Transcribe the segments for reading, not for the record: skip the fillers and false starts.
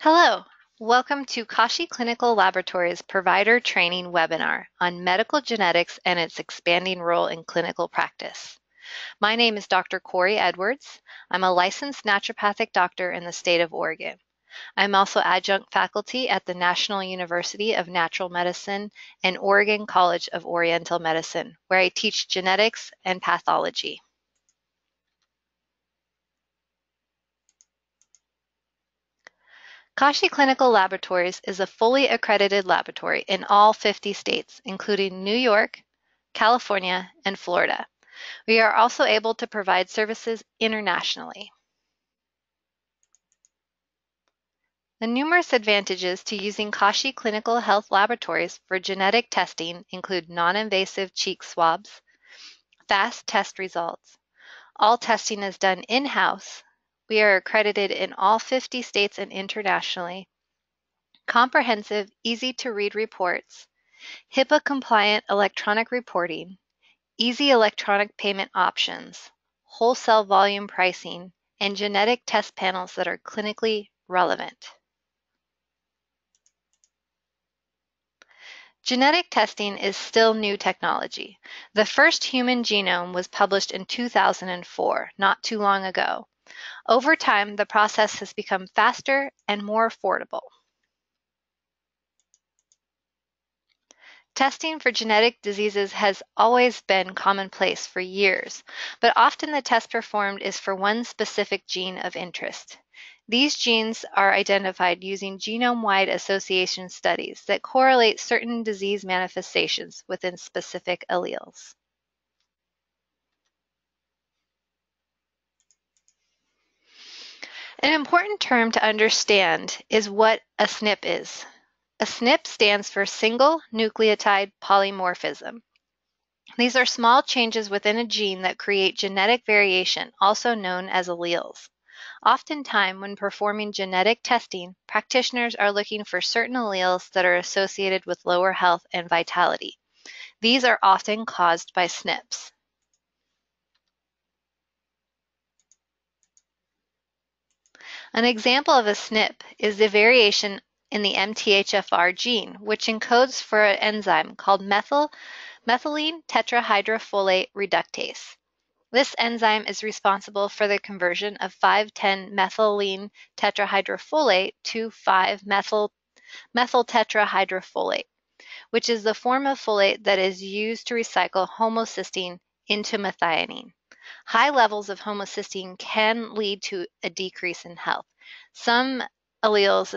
Hello, welcome to Kashi Clinical Laboratories Provider Training Webinar on medical genetics and its expanding role in clinical practice. My name is Dr. Corey Edwards. I'm a licensed naturopathic doctor in the state of Oregon. I'm also adjunct faculty at the National University of Natural Medicine and Oregon College of Oriental Medicine, where I teach genetics and pathology. Kashi Clinical Laboratories is a fully accredited laboratory in all 50 states, including New York, California, and Florida. We are also able to provide services internationally. The numerous advantages to using Kashi Clinical Health Laboratories for genetic testing include non-invasive cheek swabs, fast test results. All testing is done in-house. We are accredited in all 50 states and internationally. Comprehensive, easy-to-read reports, HIPAA-compliant electronic reporting, easy electronic payment options, wholesale volume pricing, and genetic test panels that are clinically relevant. Genetic testing is still new technology. The first human genome was published in 2004, not too long ago. Over time, the process has become faster and more affordable. Testing for genetic diseases has always been commonplace for years, but often the test performed is for one specific gene of interest. These genes are identified using genome-wide association studies that correlate certain disease manifestations within specific alleles. An important term to understand is what a SNP is. A SNP stands for single nucleotide polymorphism. These are small changes within a gene that create genetic variation, also known as alleles. Oftentimes, when performing genetic testing, practitioners are looking for certain alleles that are associated with lower health and vitality. These are often caused by SNPs. An example of a SNP is the variation in the MTHFR gene, which encodes for an enzyme called methylene tetrahydrofolate reductase. This enzyme is responsible for the conversion of 5,10-methylene tetrahydrofolate to 5-methyl tetrahydrofolate, which is the form of folate that is used to recycle homocysteine into methionine. High levels of homocysteine can lead to a decrease in health. Some alleles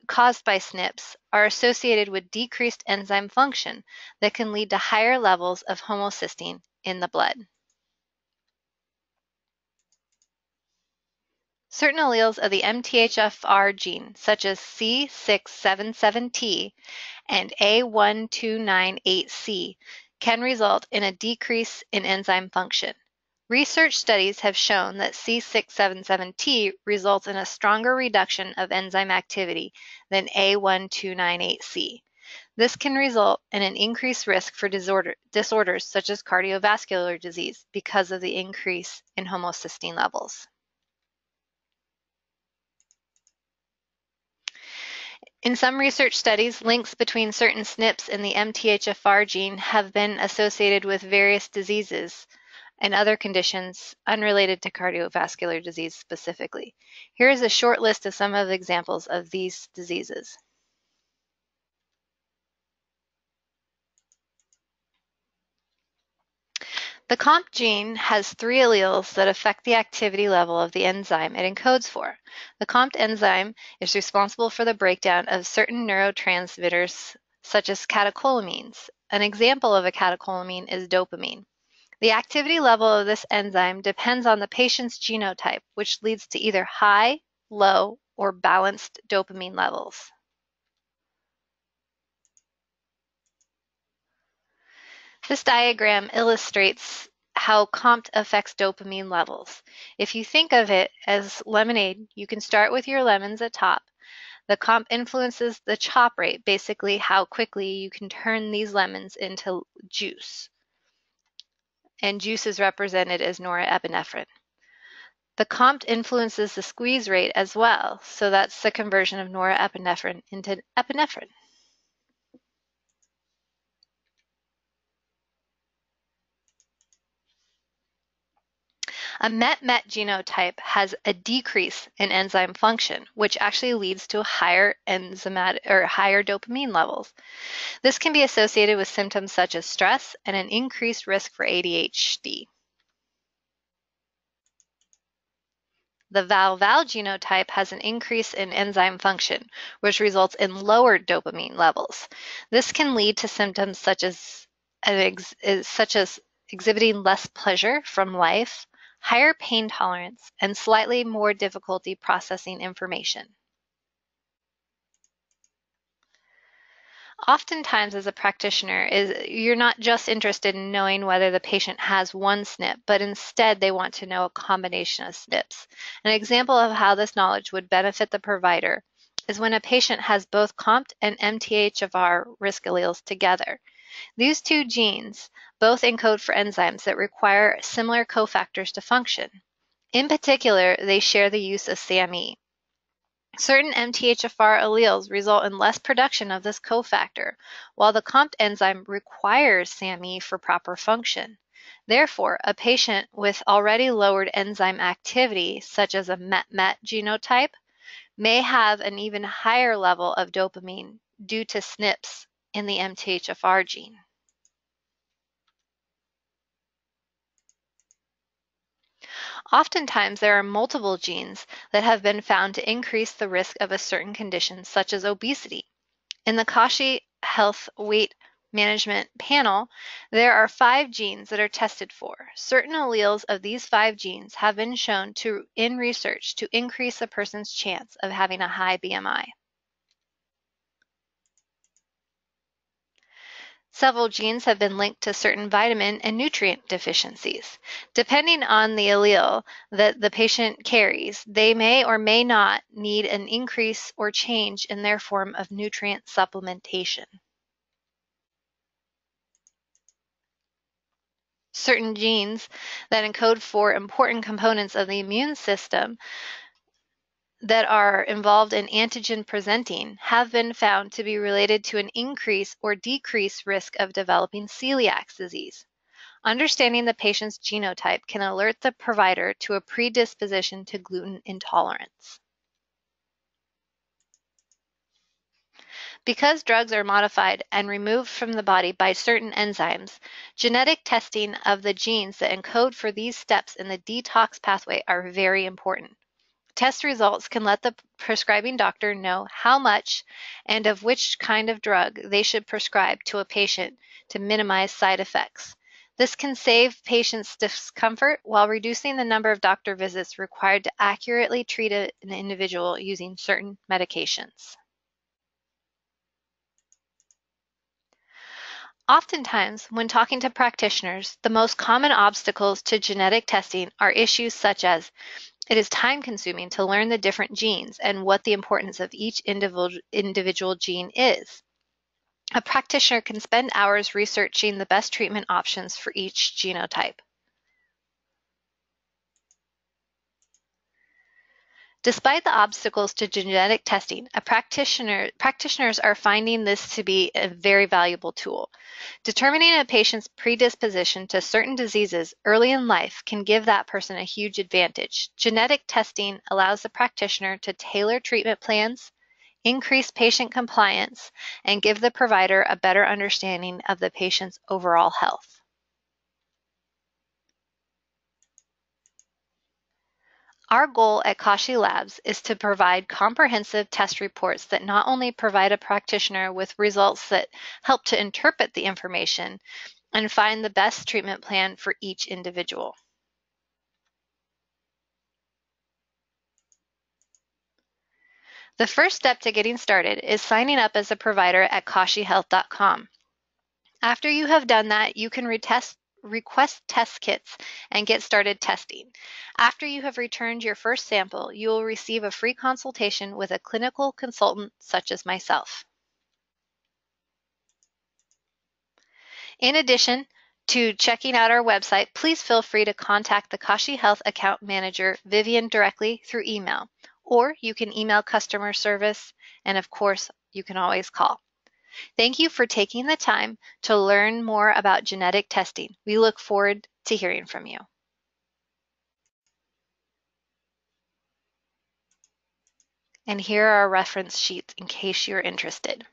caused by SNPs are associated with decreased enzyme function that can lead to higher levels of homocysteine in the blood. Certain alleles of the MTHFR gene, such as C677T and A1298C, can result in a decrease in enzyme function. Research studies have shown that C677T results in a stronger reduction of enzyme activity than A1298C. This can result in an increased risk for disorders such as cardiovascular disease because of the increase in homocysteine levels. In some research studies, links between certain SNPs in the MTHFR gene have been associated with various diseases and other conditions unrelated to cardiovascular disease specifically. Here is a short list of some of the examples of these diseases. The COMP gene has 3 alleles that affect the activity level of the enzyme it encodes for. The COMP enzyme is responsible for the breakdown of certain neurotransmitters such as catecholamines. An example of a catecholamine is dopamine. The activity level of this enzyme depends on the patient's genotype, which leads to either high, low, or balanced dopamine levels. This diagram illustrates how COMT affects dopamine levels. If you think of it as lemonade, you can start with your lemons at top. The COMT influences the chop rate, basically how quickly you can turn these lemons into juice. And juice is represented as norepinephrine. The COMT influences the squeeze rate as well, so that's the conversion of norepinephrine into epinephrine. A MET-MET genotype has a decrease in enzyme function, which actually leads to higher higher dopamine levels. This can be associated with symptoms such as stress and an increased risk for ADHD. The VAL-VAL genotype has an increase in enzyme function, which results in lower dopamine levels. This can lead to symptoms such as exhibiting less pleasure from life, higher pain tolerance, and slightly more difficulty processing information. Oftentimes, as a practitioner, you're not just interested in knowing whether the patient has one SNP, but instead they want to know a combination of SNPs. An example of how this knowledge would benefit the provider is when a patient has both COMT and MTHFR risk alleles together. These two genes both encode for enzymes that require similar cofactors to function. In particular, they share the use of SAMe. Certain MTHFR alleles result in less production of this cofactor, while the COMT enzyme requires SAMe for proper function. Therefore, a patient with already lowered enzyme activity, such as a MET-MET genotype, may have an even higher level of dopamine due to SNPs in the MTHFR gene. Oftentimes, there are multiple genes that have been found to increase the risk of a certain condition, such as obesity. In the Kashi Health Weight Management Panel, there are 5 genes that are tested for. Certain alleles of these 5 genes have been shown in research to increase a person's chance of having a high BMI. Several genes have been linked to certain vitamin and nutrient deficiencies. Depending on the allele that the patient carries, they may or may not need an increase or change in their form of nutrient supplementation. Certain genes that encode for important components of the immune system that are involved in antigen presenting have been found to be related to an increase or decreased risk of developing celiac disease. Understanding the patient's genotype can alert the provider to a predisposition to gluten intolerance. Because drugs are modified and removed from the body by certain enzymes, genetic testing of the genes that encode for these steps in the detox pathway are very important. Test results can let the prescribing doctor know how much and of which kind of drug they should prescribe to a patient to minimize side effects. This can save patients discomfort while reducing the number of doctor visits required to accurately treat an individual using certain medications. Oftentimes, when talking to practitioners, the most common obstacles to genetic testing are issues such as it is time-consuming to learn the different genes and what the importance of each individual gene is. A practitioner can spend hours researching the best treatment options for each genotype. Despite the obstacles to genetic testing, practitioners are finding this to be a very valuable tool. Determining a patient's predisposition to certain diseases early in life can give that person a huge advantage. Genetic testing allows the practitioner to tailor treatment plans, increase patient compliance, and give the provider a better understanding of the patient's overall health. Our goal at Kashi Labs is to provide comprehensive test reports that not only provide a practitioner with results that help to interpret the information and find the best treatment plan for each individual. The first step to getting started is signing up as a provider at kashihealth.com. After you have done that, you can request test kits and get started testing. After you have returned your first sample, you will receive a free consultation with a clinical consultant such as myself. In addition to checking out our website, please feel free to contact the Kashi Health Account Manager, Vivian, directly through email, or you can email customer service, and of course, you can always call. Thank you for taking the time to learn more about genetic testing. We look forward to hearing from you. And here are our reference sheets in case you're interested.